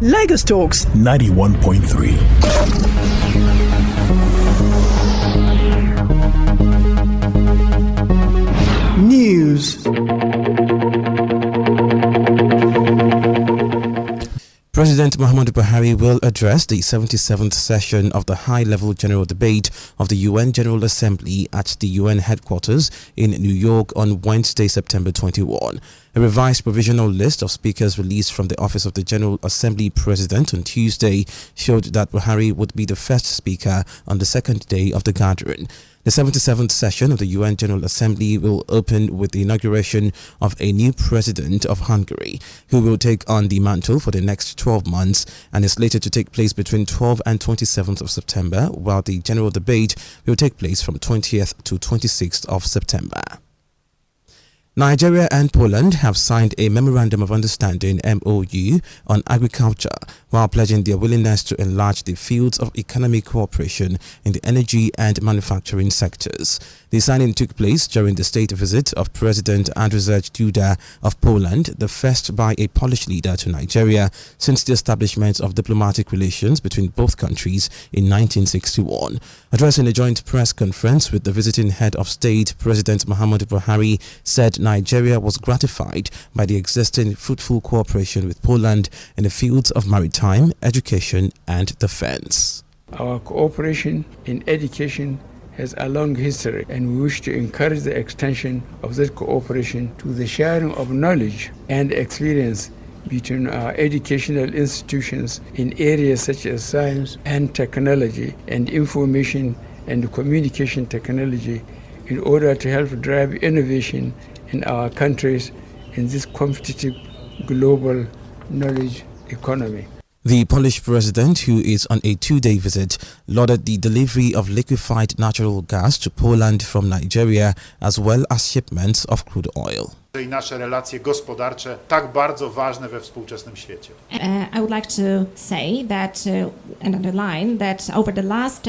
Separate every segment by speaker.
Speaker 1: Lagos Talks
Speaker 2: 91.3.
Speaker 1: News.
Speaker 3: President Muhammadu Buhari will address the 77th session of the high-level general debate of the UN General Assembly at the UN headquarters in New York on Wednesday, September 21. A revised provisional list of speakers released from the Office of the General Assembly President on Tuesday showed that Buhari would be the first speaker on the second day of the gathering. The 77th session of the UN General Assembly will open with the inauguration of a new president of Hungary, who will take on the mantle for the next 12 months and is slated to take place between 12th and 27th of September, while the general debate will take place from 20th to 26th of September. Nigeria and Poland have signed a Memorandum of Understanding (MOU) on agriculture, while pledging their willingness to enlarge the fields of economic cooperation in the energy and manufacturing sectors. The signing took place during the state visit of President Andrzej Duda of Poland, the first by a Polish leader to Nigeria since the establishment of diplomatic relations between both countries in 1961. Addressing a joint press conference with the visiting head of state, President Muhammadu Buhari said Nigeria was gratified by the existing fruitful cooperation with Poland in the fields of maritime, education and defense.
Speaker 4: Our cooperation in education has a long history, and we wish to encourage the extension of that cooperation to the sharing of knowledge and experience between our educational institutions in areas such as science and technology and information and communication technology in order to help drive innovation in our countries in this competitive global knowledge economy.
Speaker 3: The Polish president, who is on a two-day visit, lauded the delivery of liquefied natural gas to Poland from Nigeria, as well as shipments of crude oil.
Speaker 5: I nasze relacje gospodarcze tak bardzo ważne we współczesnym świecie.
Speaker 6: I would like to say that and underline that over the last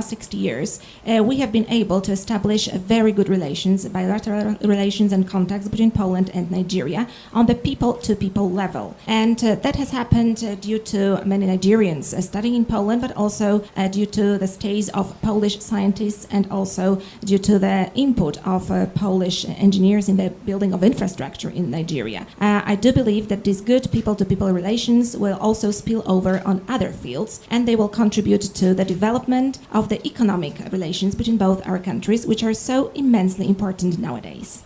Speaker 6: 60 years, we have been able to establish very good relations, bilateral relations and contacts between Poland and Nigeria on the people-to-people level. And that has happened due to many Nigerians studying in Poland, but also due to the stays of Polish scientists and also due to the input of Polish engineers in the building of infrastructure in Nigeria. I do believe that these good people-to-people relations will also spill over on other fields, and they will contribute to the development of the economic relations between both our countries, which are so immensely important nowadays.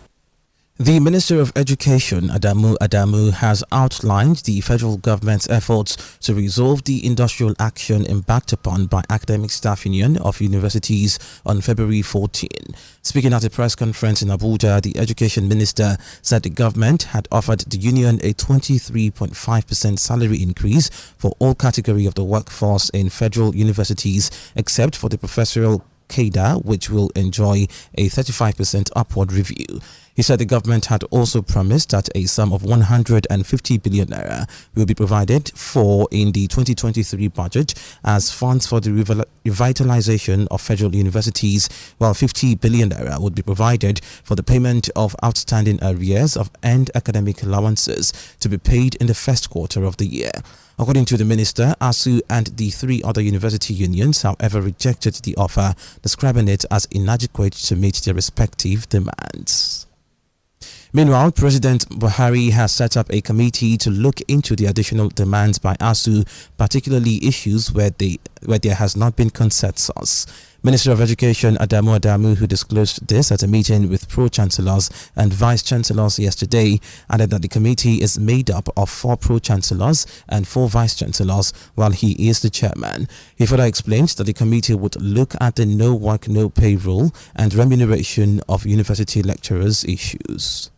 Speaker 3: The Minister of Education, Adamu, has outlined the federal government's efforts to resolve the industrial action embarked upon by Academic Staff Union of Universities on February 14. Speaking at a press conference in Abuja, the Education Minister said the government had offered the union a 23.5% salary increase for all categories of the workforce in federal universities, except for the professorial cadre, which will enjoy a 35% upward review. He said the government had also promised that a sum of 150 billion naira will be provided for in the 2023 budget as funds for the revitalization of federal universities, while 50 billion naira would be provided for the payment of outstanding arrears of end academic allowances to be paid in the first quarter of the year. According to the minister, ASUU and the three other university unions, however, rejected the offer, describing it as inadequate to meet their respective demands. Meanwhile, President Buhari has set up a committee to look into the additional demands by ASUU, particularly issues where there has not been consensus. Minister of Education Adamu, who disclosed this at a meeting with pro-chancellors and vice-chancellors yesterday, added that the committee is made up of 4 pro-chancellors and 4 vice-chancellors, while he is the chairman. He further explained that the committee would look at the no work, no pay rule and remuneration of university lecturers issues.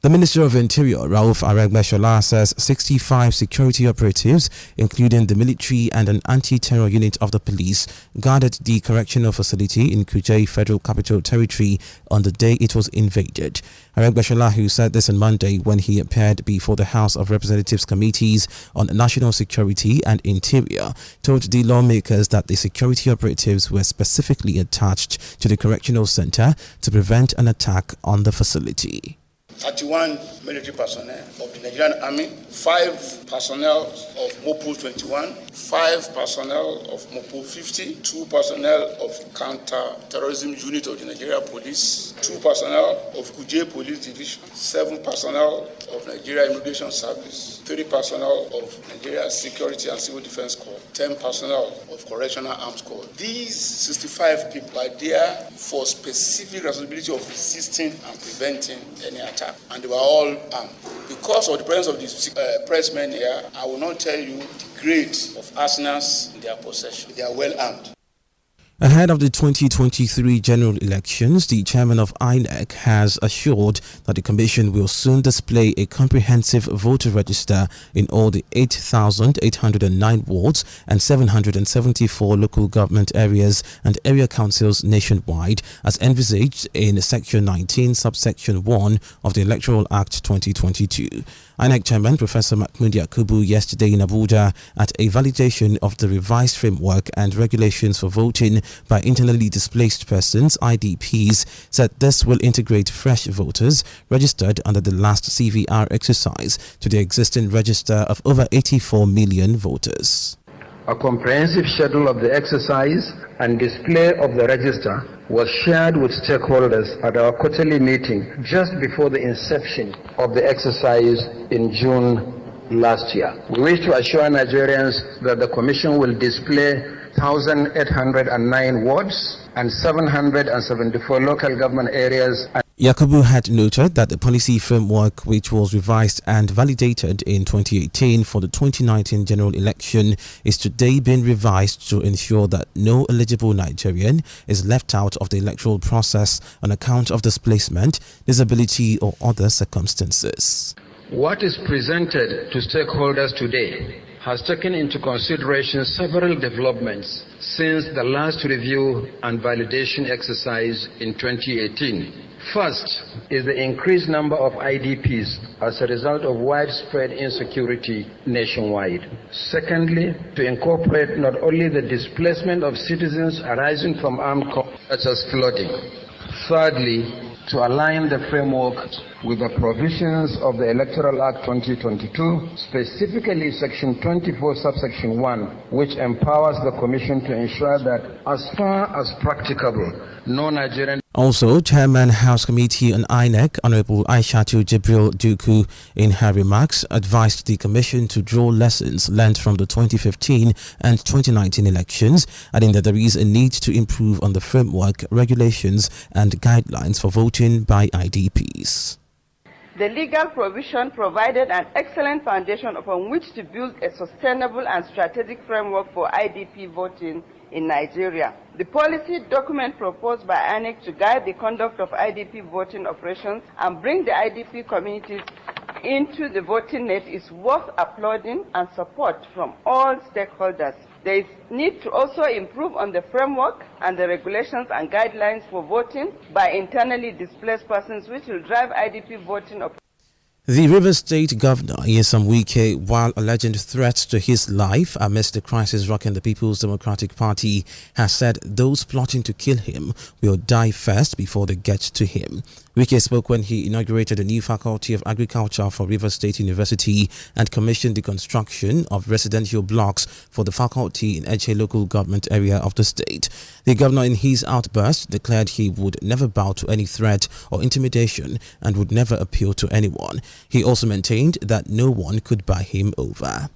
Speaker 3: The Minister of Interior, Rauf Aregbesola, says 65 security operatives, including the military and an anti-terror unit of the police, guarded the correctional facility in Kuje Federal Capital Territory on the day it was invaded. Aregbesola, who said this on Monday when he appeared before the House of Representatives Committees on National Security and Interior, told the lawmakers that the security operatives were specifically attached to the correctional center to prevent an attack on the facility.
Speaker 2: 31 military personnel of the Nigerian Army, 5 personnel of MOPO 21, 5 personnel of MOPO 50, 2 personnel of Counter-Terrorism Unit of the Nigeria Police, 2 personnel of Kuje Police Division, 7 personnel of Nigeria Immigration Service, 3 personnel of Nigeria Security and Civil Defense Corps, 10 personnel of Correctional Arms Corps. These 65 people are there for specific responsibility of resisting and preventing any attack, and they were all armed. Because of the presence of these pressmen here, I will not tell you the grade of arsenals in their possession. They are well armed.
Speaker 3: Ahead of the 2023 general elections, the chairman of INEC has assured that the commission will soon display a comprehensive voter register in all the 8,809 wards and 774 local government areas and area councils nationwide, as envisaged in Section 19, Subsection 1 of the Electoral Act 2022. INEC Chairman Professor Mahmood Yakubu yesterday in Abuja at a validation of the revised framework and regulations for voting by internally displaced persons, IDPs, said this will integrate fresh voters registered under the last CVR exercise to the existing register of over 84 million voters.
Speaker 7: A comprehensive schedule of the exercise and display of the register was shared with stakeholders at our quarterly meeting just before the inception of the exercise in June last year. We wish to assure Nigerians that the Commission will display 1,809 wards and 774 local government areas.
Speaker 3: Yakubu had noted that the policy framework, which was revised and validated in 2018 for the 2019 general election, is today being revised to ensure that no eligible Nigerian is left out of the electoral process on account of displacement, disability, or other circumstances.
Speaker 7: What is presented to stakeholders today has taken into consideration several developments since the last review and validation exercise in 2018. First is the increased number of IDPs as a result of widespread insecurity nationwide. Secondly, to incorporate not only the displacement of citizens arising from armed conflict such as flooding. Thirdly, to align the framework with the provisions of the Electoral Act 2022, specifically Section 24, Subsection 1, which empowers the Commission to ensure that, as far as practicable, no Nigerian.
Speaker 3: Also, Chairman House Committee on INEC, Honorable Aishatu Jibril Duku, in her remarks, advised the Commission to draw lessons learned from the 2015 and 2019 elections, adding that there is a need to improve on the framework, regulations, and guidelines for voting by IDPs.
Speaker 8: The legal provision provided an excellent foundation upon which to build a sustainable and strategic framework for IDP voting in Nigeria. The policy document proposed by INEC to guide the conduct of IDP voting operations and bring the IDP communities into the voting net is worth applauding and support from all stakeholders. There is need to also improve on the framework and the regulations and guidelines for voting by internally displaced persons, which will drive IDP voting operations.
Speaker 3: The Rivers State Governor, Nyesom Wike, while alleging threats to his life amidst the crisis rocking the People's Democratic Party, has said those plotting to kill him will die first before they get to him. Wike spoke when he inaugurated a new Faculty of Agriculture for Rivers State University and commissioned the construction of residential blocks for the faculty in Eche local government area of the state. The governor, in his outburst, declared he would never bow to any threat or intimidation and would never appeal to anyone. He also maintained that no one could buy him over.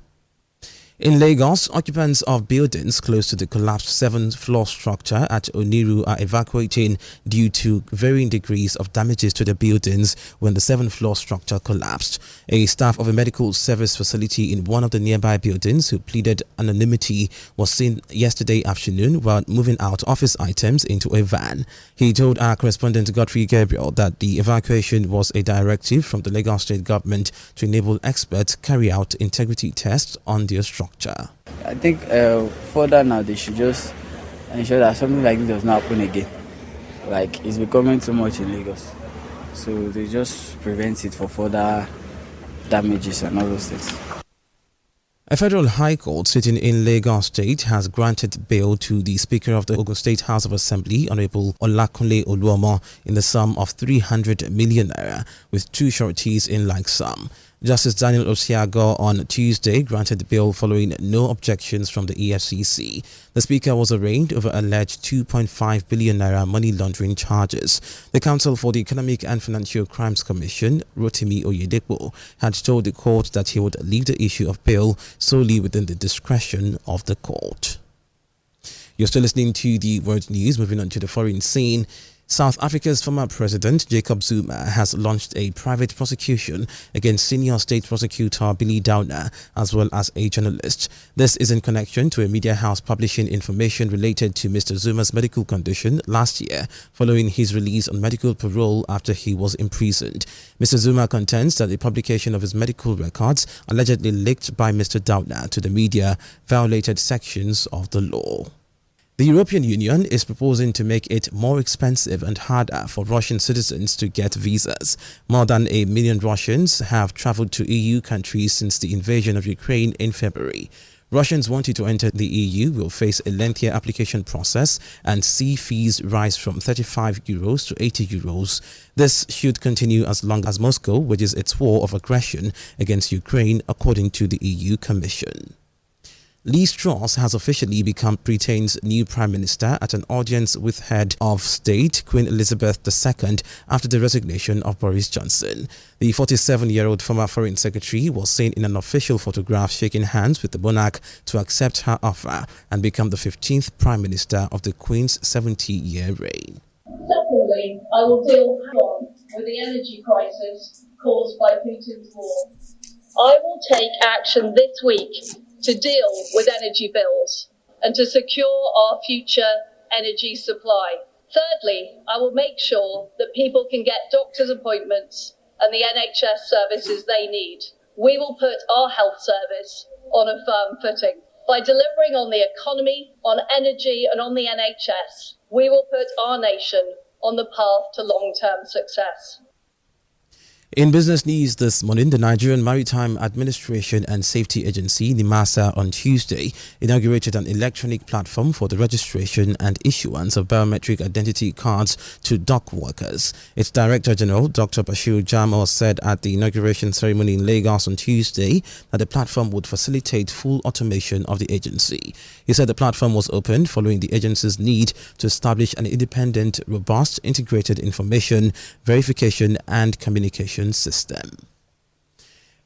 Speaker 3: In Lagos, occupants of buildings close to the collapsed 7th-floor structure at Oniru are evacuating due to varying degrees of damages to the buildings when the 7th-floor structure collapsed. A staff of a medical service facility in one of the nearby buildings who pleaded anonymity was seen yesterday afternoon while moving out office items into a van. He told our correspondent Godfrey Gabriel that the evacuation was a directive from the Lagos State government to enable experts carry out integrity tests on their structure.
Speaker 9: I think further now they should just ensure that something like this does not happen again. Like, it's becoming too much in Lagos. So they just prevent it for further damages and all those things.
Speaker 3: A federal high court sitting in Lagos State has granted bail to the Speaker of the Ogun State House of Assembly, Honorable Olakunle Oluomo, in the sum of 300 million naira, with two sureties in like sum. Justice Daniel Osiago on Tuesday granted bail following no objections from the EFCC. The Speaker was arraigned over alleged 2.5 billion naira money laundering charges. The counsel for the Economic and Financial Crimes Commission, Rotimi Oyedepo, had told the court that he would leave the issue of bail solely within the discretion of the court. You're still listening to the World News. Moving on to the foreign scene. South Africa's former president, Jacob Zuma, has launched a private prosecution against senior state prosecutor Billy Downer, as well as a journalist. This is in connection to a media house publishing information related to Mr. Zuma's medical condition last year, following his release on medical parole after he was imprisoned. Mr. Zuma contends that the publication of his medical records, allegedly leaked by Mr. Downer to the media, violated sections of the law. The European Union is proposing to make it more expensive and harder for Russian citizens to get visas. More than 1 million Russians have traveled to EU countries since the invasion of Ukraine in February. Russians wanting to enter the EU will face a lengthier application process and see fees rise from €35 to €80. This should continue as long as Moscow wages its war of aggression against Ukraine, according to the EU Commission. Liz Truss has officially become Britain's new Prime Minister at an audience with Head of State Queen Elizabeth II after the resignation of Boris Johnson. The 47-year-old former Foreign Secretary was seen in an official photograph shaking hands with the monarch to accept her offer and become the 15th Prime Minister of the Queen's 70-year reign.
Speaker 10: Secondly, I will deal head-on with the energy crisis caused by Putin's war. I will take action this week to deal with energy bills and to secure our future energy supply. Thirdly, I will make sure that people can get doctor's appointments and the NHS services they need. We will put our health service on a firm footing. By delivering on the economy, on energy and on the NHS, we will put our nation on the path to long-term success.
Speaker 3: In business news this morning, the Nigerian Maritime Administration and Safety Agency, NIMASA, on Tuesday inaugurated an electronic platform for the registration and issuance of biometric identity cards to dock workers. Its Director General, Dr. Bashir Jamo, said at the inauguration ceremony in Lagos on Tuesday that the platform would facilitate full automation of the agency. He said the platform was opened following the agency's need to establish an independent, robust, integrated information, verification and communication system.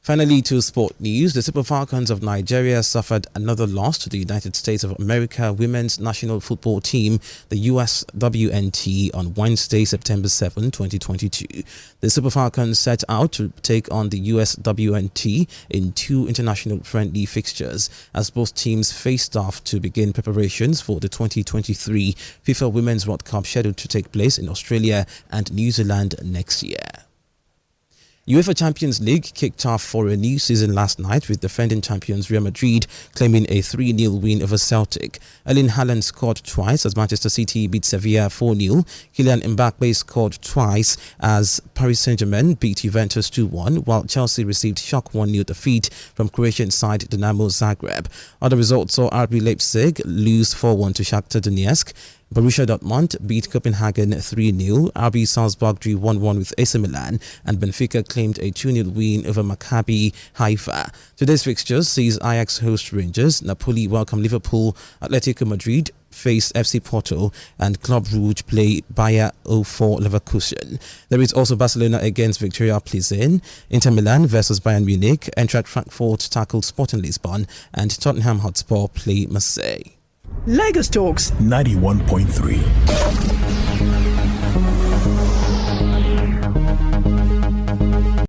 Speaker 3: Finally, to sport news, the Super Falcons of Nigeria suffered another loss to the United States of America women's national football team, the USWNT, on Wednesday, September 7, 2022. The Super Falcons set out to take on the USWNT in two international friendly fixtures as both teams faced off to begin preparations for the 2023 FIFA Women's World Cup scheduled to take place in Australia and New Zealand next year. UEFA Champions League kicked off for a new season last night with defending champions Real Madrid claiming a 3-0 win over Celtic. Erling Haaland scored twice as Manchester City beat Sevilla 4-0. Kylian Mbappe scored twice as Paris Saint-Germain beat Juventus 2-1, while Chelsea received shock 1-0 defeat from Croatian side Dinamo Zagreb. Other results saw RB Leipzig lose 4-1 to Shakhtar Donetsk. Borussia Dortmund beat Copenhagen 3-0, RB Salzburg drew 1-1 with AC Milan, and Benfica claimed a 2-0 win over Maccabi Haifa. Today's fixtures sees Ajax host Rangers, Napoli welcome Liverpool, Atletico Madrid face FC Porto, and Club Rouge play Bayer 04 Leverkusen. There is also Barcelona against Victoria Plzen, Inter Milan versus Bayern Munich, Eintracht Frankfurt tackle Sporting Lisbon, and Tottenham Hotspur play Marseille.
Speaker 1: Lagos Talks
Speaker 11: 91.3.